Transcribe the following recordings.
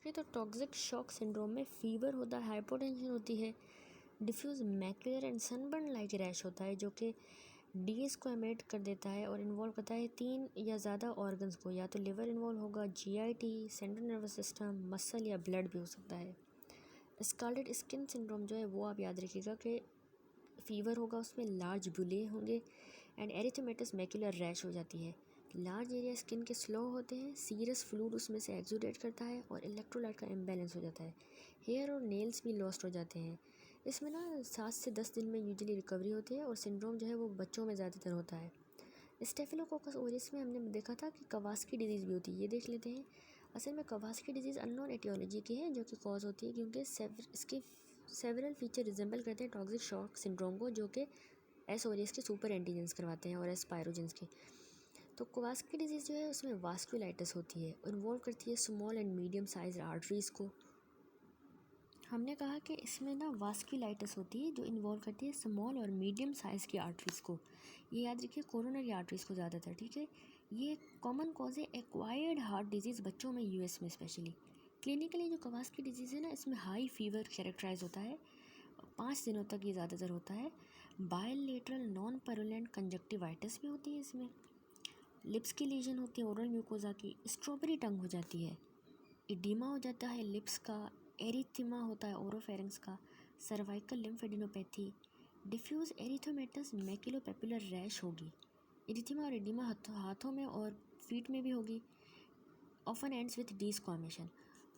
Okay, तो toxic shock syndrome में fever होता है, हाइपोटेंशन होती है, diffuse macular and sunburn like rash होता है जो कि डीएस को एमिट कर देता है और इन्वॉल्व करता है 3 या ज़्यादा ऑर्गन्स को। या तो लिवर इन्वॉल्व होगा, GIT, central nervous system, muscle या ब्लड भी हो सकता है। स्कार्लेट स्किन सिंड्रोम जो है वो आप याद रखिएगा कि फीवर होगा, उसमें लार्ज बुले होंगे एंड एरिथेमेटस मैक्यूलर रैश हो जाती है। लार्ज एरिया स्किन के स्लो होते हैं, सीरियस फ्लूइड उसमें से एक्सुडेट करता है और इलेक्ट्रोलाइट का इम्बैलेंस हो जाता है। हेयर और नेल्स भी लॉस्ट हो जाते हैं। इसमें ना 7 से 10 दिन में यूजुअली रिकवरी होती है और सिंड्रोम जो है वो बच्चों में ज़्यादातर होता है। स्टेफिलोकोकस ओरियस में हमने देखा था कि कवास्की डिजीज़ भी होती है, ये देख लेते हैं। असल में कवास्की डिजीज़ अननोन एटियोलॉजी की है जो कि कॉज होती है क्योंकि इसके सेवरल फीचर रिजेंबल करते हैं टॉक्सिक शॉक सिंड्रोम को, जो कि एस ओरियस के सुपर एंटीजेंस करवाते हैं और एस पायरोजेंस के। तो कवास्की डिजीज़ जो है उसमें वास्कुलाइटिस होती है, इन्वॉल्व करती है small and medium size arteries को। हमने कहा कि इसमें ना वास्कुलाइटिस होती है जो इन्वॉल्व करती है स्मॉल और मीडियम साइज़ की आर्टरीज़ को। ये याद रखिए, कोरोनरी आर्टरीज़ को ज़्यादातर, ठीक है। ये कॉमन कॉज है एक्वायर्ड हार्ट डिजीज़ बच्चों में, यूएस में स्पेशली। क्लिनिकली जो कवास्की डिजीज़ है ना, इसमें हाई फीवर कैरेक्टराइज होता है, 5 दिनों तक ये ज़्यादातर होता है। बायलेटरल नॉन परवेलेंट कंजक्टिवाइटिस भी होती है इसमें। लिप्स की लीजन होती है ओरल म्यूकोजा की, स्ट्रॉबेरी टंग हो जाती है, इडीमा हो जाता है लिप्स का, एरिथीमा होता है ओरोफेरिंक्स का, cervical lymphadenopathy, diffuse erythematous maculopapular rash होगी। एरिथीमा और एडिमा हाथों में और फीट में भी होगी। Often ends with desquamation.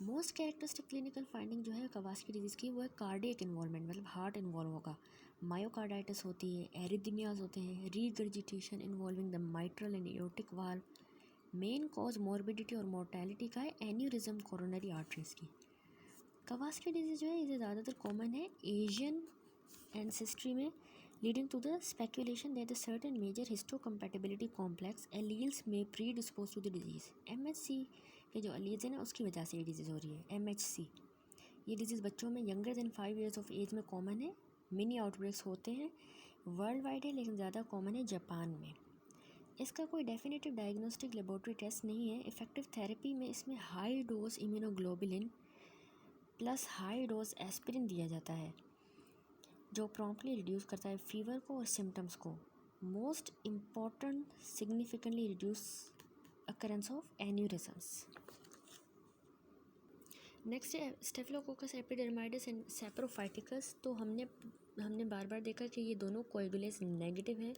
Most characteristic clinical finding जो है कवास्की डिजीज़ की वो है कार्डियक इन्वॉल्वमेंट, मतलब हार्ट इन्वॉल्व होगा। मायोकार्डाइटिस होती है, एरिथमियाज होते हैं, regurgitation involving the mitral and aortic valve. Main cause morbidity और मोर्टेलिटी का है एन्यूरिज्म कोरोनरी आर्टरीज की। कवास्की डिजीज़ जो है इसे ज़्यादातर कॉमन है एशियन एंसेस्ट्री में, leading to the speculation that the certain major histocompatibility complex alleles में predispose to the disease. MHC के जो एलील्स हैं ना, उसकी वजह से ये डिजीज़ हो रही है, एमएचसी। ये डिजीज़ बच्चों में younger than 5 years of age में कॉमन है। मिनी आउटब्रेक्स होते हैं, वर्ल्ड वाइड है लेकिन ज़्यादा कॉमन है जापान में। इसका कोई डेफिनेटिव डायग्नोस्टिक लेबोरेटरी टेस्ट नहीं है। इफेक्टिव थेरेपी में इसमें high dose immunoglobulin plus high dose aspirin दिया जाता है जो प्रॉम्प्टली रिड्यूस करता है फीवर को और सिम्टम्स को। Most important significantly reduce occurrence of aneurysms. Next है स्टेफिलोकोकस एपिडर्माइडिस एंड सैप्रोफाइटिकस। तो हमने बार बार देखा कि ये दोनों कोएगुलेस नेगेटिव है।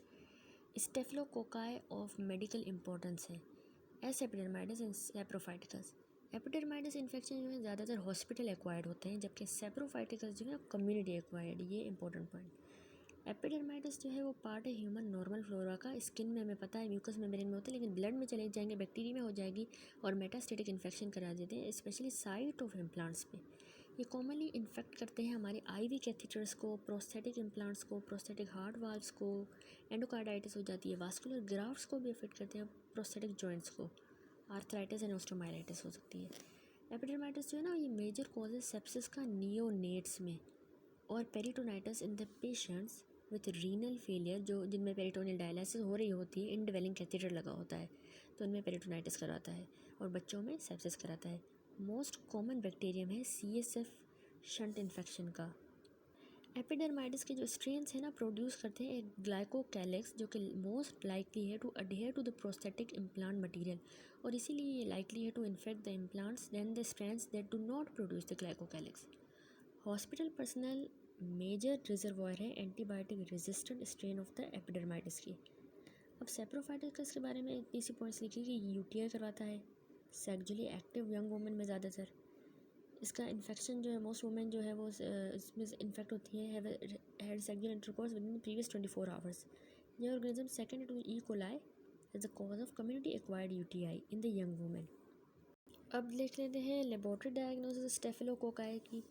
स्टेफिलोकोकाई ऑफ मेडिकल इंपॉर्टेंस है, एस एपिडर्माइडिस एंड सैप्रोफाइटिकस। एपिडर्माइडिस इन्फेक्शन जो है ज़्यादातर हॉस्पिटल एक्वायर्ड होते हैं, जबकि सैप्रोफाइटिकस जो है कम्युनिटी एक्वायर्ड। ये इंपॉर्टेंट पॉइंट। एपिडर्माइटिस जो है वो पार्ट है ह्यूमन नॉर्मल फ्लोरा का। स्किन में हमें पता है, म्यूकस मेम्ब्रेन में होता है, लेकिन ब्लड में चले जाएंगे, बैक्टीरिया में हो जाएगी और मेटास्टेटिक इन्फेक्शन करा देते हैं, स्पेशली साइट ऑफ इम्प्लांट्स पे। ये कॉमनली इन्फेक्ट करते हैं हमारे आईवी कैथेटर्स को, प्रोस्थेटिक इम्प्लांट्स को, प्रोस्थेटिक हार्ट वाल्व्स को, एंडोकार्डाइटिस हो जाती है, वास्कुलर ग्राफ्ट्स को भी अफेक्ट करते हैं, प्रोस्थेटिक जॉइंट्स को, आर्थराइटिस एंड ऑस्टियोमाइलाइटिस हो सकती है। एपिडर्माइटिस जो है ना, ये मेजर कॉज है सेप्सिस का नियोनेट्स में, और peritonitis in the patients with renal failure, जो जिनमें पेरिटोनियल डायलिसिस हो रही होती है, इंडवेलिंग कैथेटर लगा होता है तो उनमें पेरिटोनाइटिस कराता है, और बच्चों में सेप्सिस कराता है। मोस्ट कॉमन बैक्टीरियम है सीएसएफ शंट इन्फेक्शन का। एपिडर्माइटिस के जो स्ट्रेन्स हैं ना, प्रोड्यूस करते हैं एक ग्लाइकोकैलिक्स जो कि मोस्ट लाइकली है to adhere to the prosthetic implant material, और इसीलिए ये लाइकली है to infect the implants than the strains that do not produce the glycocalyx. Hospital personnel major reservoir है antibiotic resistant strain of the epidermidis की। अब सेप्रोफाइटिकस के बारे में इतनी सी पॉइंट्स लिखिए कि यूटीआई करवाता है सेक्सुअली एक्टिव यंग वुमेन में ज़्यादातर। इसका इन्फेक्शन जो है मोस्ट वुमेन जो है वो इसमें इन्फेक्ट होती है had sexual intercourse with in previous 24 hours. ये organism second to E coli as the cause of community acquired UTI in the young women. अब देख लेते हैं लेबोरेटरी डायग्नोसिस स्टेफिलोकोकाई की।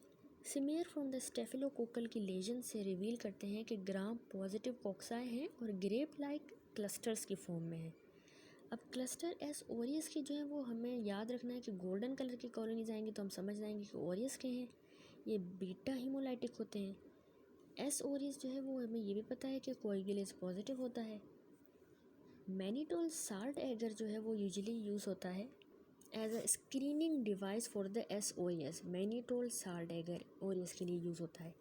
सिमियर फ्रॉम द स्टेफिलोकोकल की lesion से reveal करते हैं कि ग्राम पॉजिटिव कोक्साई हैं और ग्रेप लाइक क्लस्टर्स की फॉर्म में है। अब क्लस्टर एस ओरियस की जो है वो हमें याद रखना है कि गोल्डन कलर की कॉलोनीज आएंगी तो हम समझ जाएंगे कि ओरियस के हैं। ये बीटा हीमोलाइटिक होते हैं। एस ओरियस जो है वो हमें ये भी पता है कि कोएगुलेस पॉजिटिव होता है। मैनिटोल साल्ट एगर जो है वो यूजुअली यूज़ होता है as a screening device for the SOAS, mannitol salt agar aureus के लिए यूज़ होता है।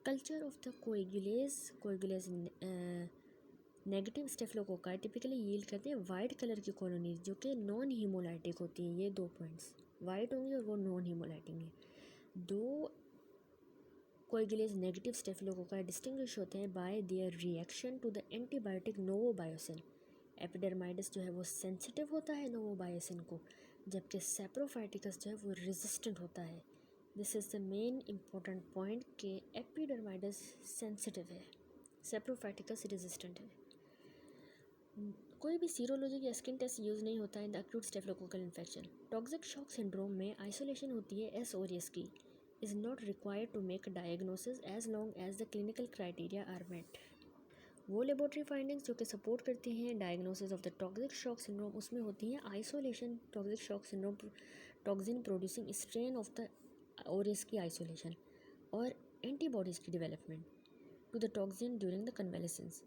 Culture of the coagulase negative staphylococci typically yield करते हैं वाइट कलर की कॉलोनीज जो कि नॉन हीमोलाइटिक होती हैं। ये 2 पॉइंट्स वाइट होंगे और वो नॉन हीमोलाइटिक हैं। 2 कोएगुलेज नेगेटिव स्टेफिलोकोकाई डिस्टिंग्विश होते हैं by their reaction to the antibiotic novobiocin. Epidermidis जो है वो सेंसिटिव होता है नोवोबायोसिन को, जबकि सेप्रोफाइटिकस जो है वो रेजिस्टेंट होता है। This is the main important point कि एपिडर्माइडस सेंसिटिव है, सेप्रोफाइटिकस रेजिस्टेंट है। कोई भी सीरोलॉजिक या स्किन टेस्ट यूज़ नहीं होता है in the acute staphylococcal infection. Toxic shock syndrome में आइसोलेशन होती है S aureus की, is not required to make diagnosis as long as the clinical criteria are met. वो लेबोरेटरी फाइंडिंग्स जो कि सपोर्ट करती हैं diagnosis of the toxic shock syndrome उसमें होती हैं isolation, toxic shock syndrome, toxin producing strain of the aureus की isolation और एंटीबॉडीज़ की development to the toxin during the कन्वेलेसेंस।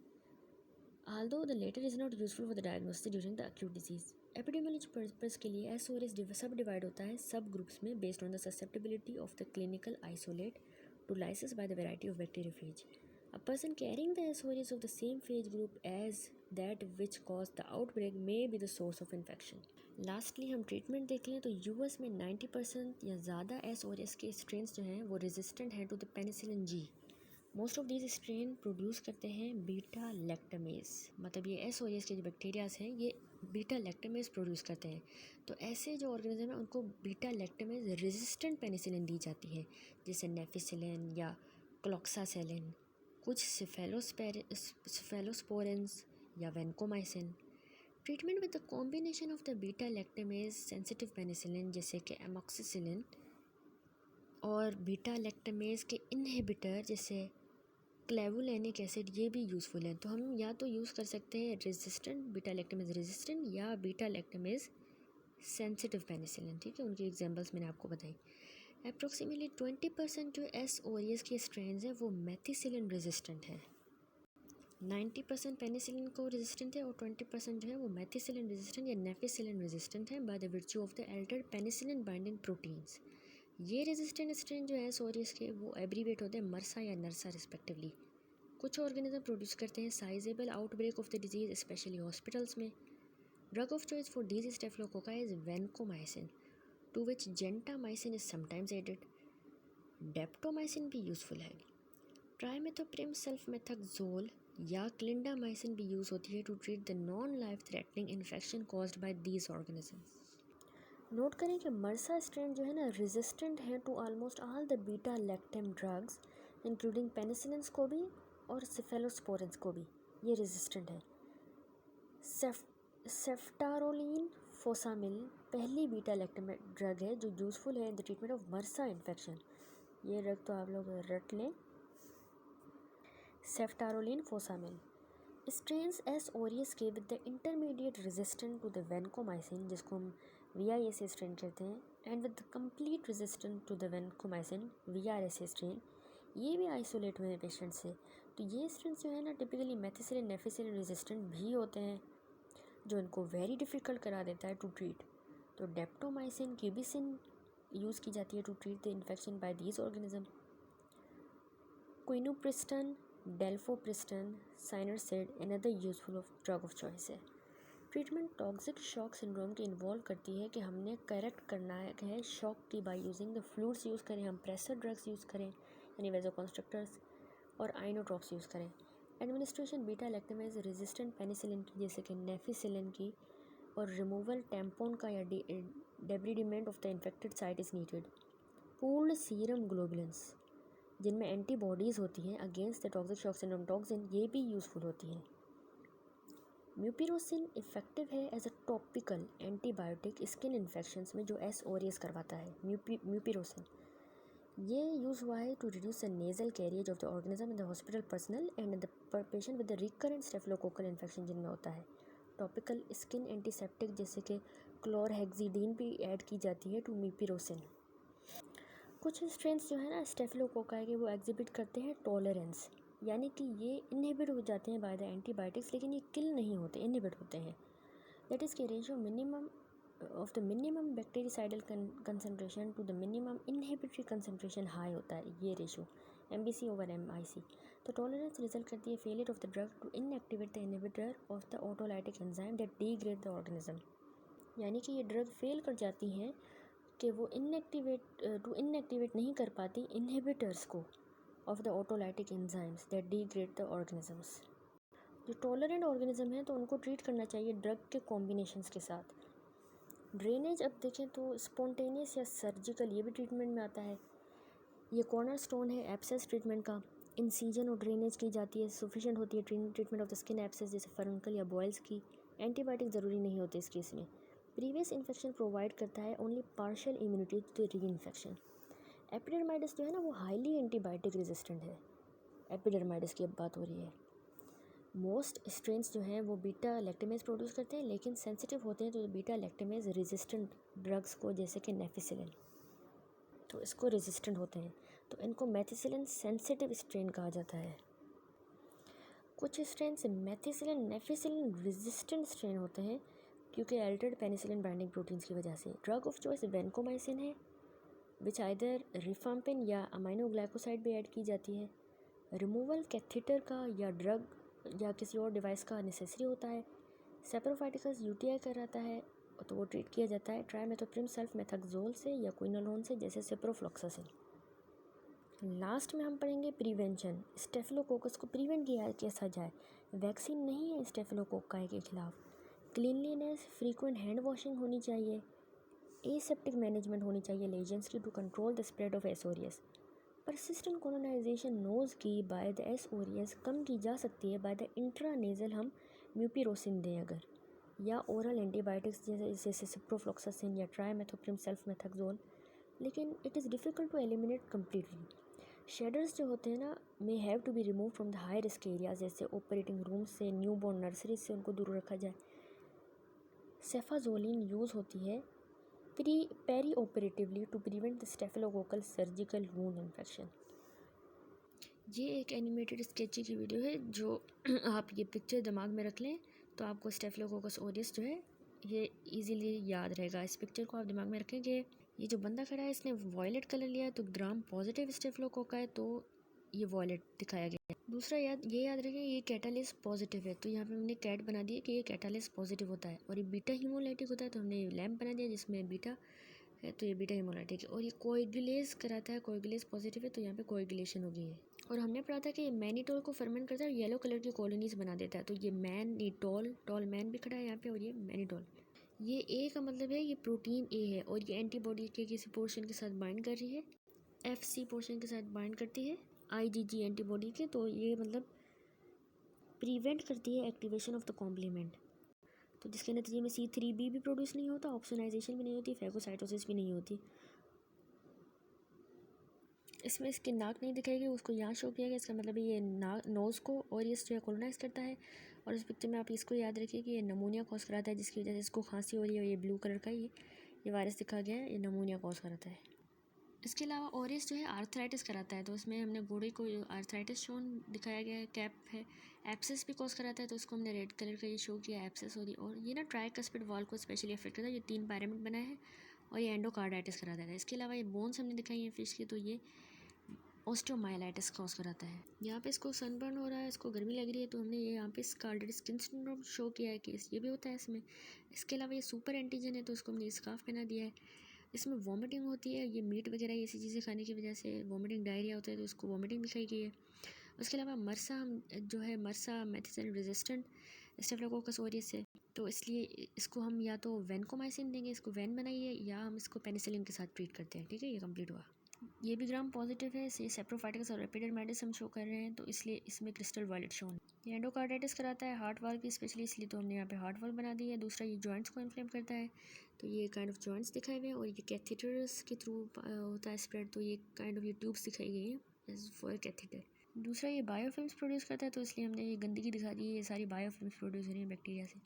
Although the latter is not useful for the diagnosis during the acute disease, epidemiology purpose के लिए S aureus सब divide होता है सब groups में based on the susceptibility of the clinical isolate to lysis by the variety of bacteriophage. A person carrying the S aureus of the same phage group as that which caused the outbreak may be the source of infection. Lastly हम treatment देख लें तो US में 90% या ज़्यादा S aureus के strains जो हैं वो रेजिस्टेंट हैं to the penicillin G। Most of these strain produce करते हैं बीटा लैक्टमेज, मतलब ये S aureus के जो बैक्टीरियाज हैं ये बीटा लैक्टमेज प्रोड्यूस करते हैं। तो ऐसे जो ऑर्गेनिज्म है उनको बीटा लैक्टमेज रेजिस्टेंट पेनिसिलिन दी जाती है, जैसे नेफिसिलिन या क्लॉक्सासेलिन, कुछ सिफेलोस्पोरेंस या vancomycin. Treatment with the combination of the beta lactamase sensitive penicillin जैसे कि एमॉक्सिसिलिन और बीटा लैक्टमेज के इनहिबिटर जैसे क्लेवुलेनिक एसिड ये भी यूज़फुल है। तो हम या तो यूज़ कर सकते हैं रेजिस्टेंट बीटा लैक्टमेज रेजिस्टेंट या बीटा लैक्टमेज सेंसिटिव पेनिसिलिन, ठीक है। उनकी एग्जांपल्स मैंने आपको बताई। अप्रोक्सीमेटली 20% जो S aureus के स्ट्रेन्स हैं वो मेथिसिलिन रेजिस्टेंट है। 90% पेनिसिलिन को रेजिस्टेंट है और 20% जो है वो मेथिसिलिन रेजिस्टेंट या नेफिसिलिन रेजिस्टेंट है by the virtue of the altered penicillin binding proteins. ये रेजिस्टेंट स्ट्रेन जो है S aureus के वो एब्रीवेट होते हैं मरसा या नरसा रिस्पेक्टिवली। कुछ ऑर्गेनिज्म प्रोड्यूस करते हैं sizable outbreak of the disease especially hospitals में। Drug of choice for these staphylococci is vancomycin to which gentamicin is sometimes added. Daptomycin भी यूज़फुल है। ट्राइमेथोप्रिम सल्फमेथाक्सोल या क्लिंडामाइसिन भी use होती है to treat the non life threatening infection caused by these organisms. Note करें कि MRSA strain जो है ना रेजिस्टेंट है to almost all the beta lactam drugs including penicillins को भी और सिफेलोस्पोरेंस को भी, ये रेजिस्टेंट है। सेफ्टारोलिन फोसामिल पहली बीटा लैक्टम ड्रग है जो यूज़फुल है in the treatment of MRSA infection. ये ड्रग तो आप लोग रट लें, ceftaroline fosamil. Strains S aureus के with the intermediate resistant to the vancomycin जिसको हम VISA स्ट्रेन कहते हैं and with the complete resistant to the vancomycin VRSA strain, ये भी आइसोलेट हुए हैं पेशेंट से। तो ये स्ट्रेन जो है ना टिपिकली मेथिसिलिन नेफिसिलिन रेजिस्टेंट भी होते हैं जो इनको वेरी डिफ़िकल्ट करा देता है टू ट्रीट। तो डेप्टोमाइसिन क्यूबिसिन यूज़ की जाती है to treat the infection by these organism. Quinupristin, dalfopristin, Synercid another useful drug of choice है। ट्रीटमेंट टॉक्सिक शॉक सिंड्रोम की इन्वॉल्व करती है कि हमने करेक्ट करना है शॉक की by using the fluids use करें, हम प्रेशर ड्रग्स यूज़ करें यानी वेजोकॉन्स्ट्रक्टर्स और आइनोट्रॉप्स यूज़ करें। Administration beta lactamase resistant penicillin की जैसे कि नेफिसिलिन की और रिमूवल टैम्पोन का या debridement of the infected site is needed. पूर्ण सीरम ग्लोबुलिन्स जिनमें एंटीबॉडीज़ होती हैं against the toxic shock syndrome toxin, ये भी यूज़फुल होती हैं। म्यूपिरोसिन इफेक्टिव है as a topical antibiotic skin infections में जो S aureus करवाता है। म्यूपिरोसिन ये यूज़ हुआ है to reduce the nasal carriage of the organism in the hospital personal and the patient with the recurrent staphylococcal infection जिनमें होता है। टॉपिकल स्किन एंटीसेप्टिक जैसे कि क्लोरहेक्सिडीन भी ऐड की जाती है टू म्यूपिरोसिन। कुछ स्ट्रेन्स जो है ना स्टेफिलोकोकाई के वो एग्जिबिट करते हैं टॉलरेंस, यानी कि ये इनहिबिट हो जाते हैं बाय द एंटीबायोटिक्स लेकिन ये किल नहीं होते, इनहिबिट होते हैं। दैट इज़ के ratio minimum of the minimum bactericidal concentration to the minimum inhibitory concentration high होता है ये रेशो MBC/MIC। तो टॉलरेंस रिजल्ट करती है failure of the drug to inactivate the inhibitor of the autolytic enzyme that degrade the organism. यानी कि ये drug fail कर जाती हैं कि वो इनएक्टिवेट नहीं कर पाती इनहिबिटर्स को of the autolytic enzymes that degrade the organisms. जो टॉलरेंट ऑर्गेनिज्म है तो उनको ट्रीट करना चाहिए ड्रग के कॉम्बिनेशंस के साथ। ड्रेनेज अब देखें तो स्पॉन्टेनियस या सर्जिकल ये भी ट्रीटमेंट में आता है। ये कॉर्नर स्टोन है एब्सेस ट्रीटमेंट का। इंसीजन और ड्रेनेज की जाती है, सफिशिएंट होती है treatment of the skin abscess जैसे फरंकल या बॉयल्स की। एंटीबायोटिक ज़रूरी नहीं होते इस केस में। प्रीवियस इन्फेक्शन प्रोवाइड करता है only partial immunity to reinfection. Epidermidis जो है ना वो हाईली एंटीबायोटिक रेजिस्टेंट है। एपिडर्माइटिस की अब बात हो रही है। मोस्ट स्ट्रेन्स जो हैं वो बीटा लैक्टेमेज प्रोड्यूस करते हैं, लेकिन सेंसिटिव होते हैं तो बीटा लैक्टेमेज रेजिस्टेंट ड्रग्स को जैसे कि नेफिसिलिन, तो इसको रेजिस्टेंट होते हैं, तो इनको मेथिसिलिन सेंसिटिव स्ट्रेन कहा जाता है। कुछ स्ट्रेन से मेथिसिलिन नेफिसिलिन रेजिस्टेंट स्ट्रेन होते हैं क्योंकि अल्टर्ड पेनिसिलिन बाइंडिंग प्रोटीन्स की वजह से। ड्रग ऑफ चॉइस वेनकोमाइसिन है विच आइदर रिफाम्पिन या अमाइनोग्लाइकोसाइड भी ऐड की जाती है। रिमूवल कैथीटर का या ड्रग या किसी और डिवाइस का नेसेसरी होता है। सेप्रोफाइटिकस यूटीआई कराता है तो वो ट्रीट किया जाता है ट्राइमेथोप्रिम सल्फमेथाक्सोल से या क्विनोलोन से जैसे सिप्रोफ्लॉक्सासिन। लास्ट में हम पढ़ेंगे प्रिवेंशन। स्टेफिलोकोकस को प्रिवेंट किया कैसा जाए। वैक्सीन नहीं है स्टेफिलोकोकाई के खिलाफ। क्लीनलीनेस, फ्रीक्वेंट हैंड वॉशिंग होनी चाहिए। एसेप्टिक मैनेजमेंट होनी चाहिए लेजेंट्स की to control the spread of S aureus. Persistent colonisation nose की बाय द एस ओरियस कम की जा सकती है बाय द इंट्रानेजल हम म्यूपिरोसिन दें अगर, या ओरल एंटीबायोटिक्स जैसे सिप्रोफ्लॉक्सासिन या ट्राइमेथोप्रिम सल्फमेथाक्सोल, लेकिन it is difficult to eliminate completely. Shedders जो होते हैं ना may have to be remove from the high risk areas जैसे ऑपरेटिंग रूम से, न्यूबॉर्न नर्सरी से उनको दूर रखा जाए। सेफाजोलिन यूज़ होती है perioperatively to prevent the staphylococcal surgical wound infection. ये एक एनिमेटेड स्केची की वीडियो है जो आप ये पिक्चर दिमाग में रख लें तो आपको स्टेफिलोकोकस ओरियस जो है ये इजीली याद रहेगा। इस पिक्चर को आप दिमाग में रखें कि ये जो बंदा खड़ा है इसने वॉयलेट कलर लिया है तो ग्राम पॉजिटिव स्टेफिलोकोका है, तो ये वॉयलेट दिखाया गया है। दूसरा ये याद रखें ये कैटालिस पॉजिटिव है, तो यहाँ पे हमने कैट बना दिया कि ये कैटालिस पॉजिटिव होता है। और ये बीटा हीमोलाइटिक होता है तो हमने लैम्प बना दिया जिसमें बीटा है तो ये बीटा हीमोलाइटिक है। और ये कोएगुलेज कराता है, कोएगुलेज पॉजिटिव है तो यहाँ पे कोएगुलेशन हो गई है। और हमने पढ़ा था कि ये मैनीटोल को फर्मेंट करता है और येलो कलर की कॉलोनीज बना देता है, तो ये टॉल मैन भी खड़ा है यहाँ पे और ये मैनीटोल। ये ए का मतलब है ये प्रोटीन ए है और ये एंटीबॉडी के किसी पोर्शन के साथ बाइंड कर रही है, FC पोर्शन के साथ बाइंड करती है IgG एंटीबॉडी के, तो ये मतलब प्रिवेंट करती है एक्टिवेशन ऑफ द कॉम्प्लीमेंट, तो जिसके नतीजे में C3b भी प्रोड्यूस नहीं होता, ऑप्सोनाइजेशन भी नहीं होती, फैगोसाइटोसिस भी नहीं होती। इसमें इसकी नाक नहीं दिखाएगी, उसको यहाँ शो किया गया, इसका मतलब ये नोज़ को और ये जो है कोलोनाइज करता है। और इस पिक्चर में आप इसको याद रखिए कि ये नमूनिया कॉज कराता है जिसकी वजह से इसको खांसी हो रही है और ये ब्लू कलर का ये वायरस दिखा गया है, ये नमूनिया कॉज कराता है। इसके अलावा ओरियस जो है आर्थराइटिस कराता है, तो इसमें हमने घोड़े को आर्थराइटिस शोन दिखाया गया है, कैप है। एप्सिस भी कॉज कराता है तो इसको हमने रेड कलर का ये शो किया एप्सिस हो रही। और ये ना ट्राइकस्पिड वॉल को स्पेशली अफेक्ट करता है, ये 3 पिरामिड बनाए हैं और ये एंडोकार्डाइटिस कराता है। इसके अलावा ये बोन्स हमने दिखाई है फिश की, तो ये ऑस्टियोमाइलाइटिस कॉज कराता है। यहाँ पे इसको सनबर्न हो रहा है, इसको गर्मी लग रही है, तो हमने ये यहाँ पे स्कार्लेट स्किन सिंड्रोम शो किया है कि ये भी होता है इसमें। इसके अलावा ये सुपर एंटीजन है तो उसको हमने स्कार्फ पहना दिया है। इसमें वॉमिटिंग होती है, ये मीट वगैरह ऐसी चीज़ें खाने की वजह से वॉमिटिंग डायरिया होता है तो उसको वॉमिटिंग दिखाई गई है। उसके अलावा मर्सा मेथिसिलिन रेजिस्टेंट स्टेफिलोकोकस ओरियस है, तो इसलिए इसको हम या तो वैनकोमाइसिन देंगे, इसको वैन बनाइए, या हम इसको पेनिसिलिन के साथ ट्रीट करते हैं। ठीक है, ये कंप्लीट हुआ। ये भी ग्राम पॉजिटिव है, इसे सेप्रोफाइटिकस और एपिडर्माइटिस हम शो कर रहे हैं, तो इसलिए इसमें क्रिस्टल वायलेट शो है। ये एंडोकार्डाइटिस कराता है हार्ट वाल्व की स्पेशली, इसलिए तो हमने यहाँ पे हार्ट वाल्व बना दी है। दूसरा ये जॉइंट्स को इन्फ्लेम करता है, तो ये काइंड ऑफ जॉइंट्स दिखाए हुए हैं। और ये कैथेटर्स के थ्रू होता है स्प्रेड, तो ये काइंड ऑफ ये ट्यूब्स दिखाई गई हैं फॉर कैथेटर। दूसरा ये बायोफिल्म्स प्रोड्यूस करता है, तो इसलिए हमने ये गंदगी दिखा दी है, ये सारी बायोफिल्म्स प्रोड्यूस हो रही हैं बैक्टीरिया से।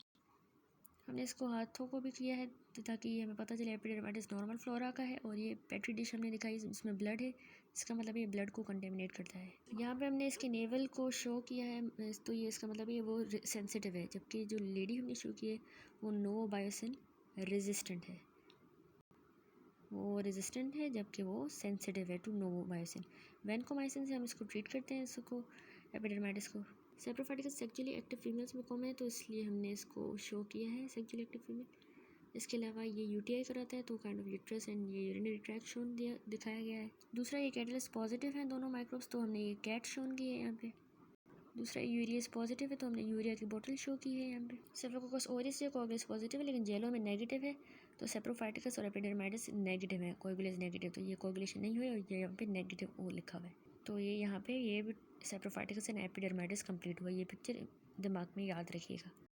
हमने इसको हाथों को भी किया है ताकि हमें पता चले एपिडर्माइटिस नॉर्मल फ्लोरा का है। और ये पेट्री डिश हमने दिखाई जिसमें ब्लड है, इसका मतलब ये ब्लड को कंटेमिनेट करता है। यहाँ पे हमने इसके नेवल को शो किया है, तो ये इसका मतलब ये वो सेंसिटिव है, जबकि जो लेडी हमने शो की है वो नो बायोसिन रेजिस्टेंट है, वो रेजिस्टेंट है जबकि वो सेंसिटिव है टू नोवोमाइसिन। वैनकोमाइसिन से हम इसको ट्रीट करते हैं, इसको एपिडर्माइटिस को। सेप्रोफाइटिकस सेक्चुअली एक्टिव फीमेल्स में कम है, तो इसलिए हमने इसको शो किया है सेक्चुअली एक्टिव फीमेल। इसके अलावा ये यूटीआई कराता है, तो काइंड ऑफ यूट्रस एंड ये यूरिनरी ट्रैक्ट शोन दिखाया गया है। दूसरा, ये कैटलिस पॉजिटिव है दोनों माइक्रोब्स, तो हमने ये कैट शोन की है यहाँ पे। दूसरा, यूरियस पॉजिटिव है, तो हमने यूरिया की बोतल शो की है यहाँ पे। सेप्रोकोकस ओरिस या कोगुलेस पॉजिटिव है, लेकिन जेलो में नेगेटिव है, तो सेप्रोफाइटिकस और एपिडर्माइटिस नेगेटिव है, कोगुलेस नेगेटिव, तो ये कोगुलेशन नहीं हुई और ये यहाँ पे नेगेटिव ओ लिखा हुआ है। तो ये यहाँ पे ये सेप्रोफाइटिकस एंड एपिडर्माइटिस कंप्लीट हुआ। ये पिक्चर दिमाग में याद रखिएगा।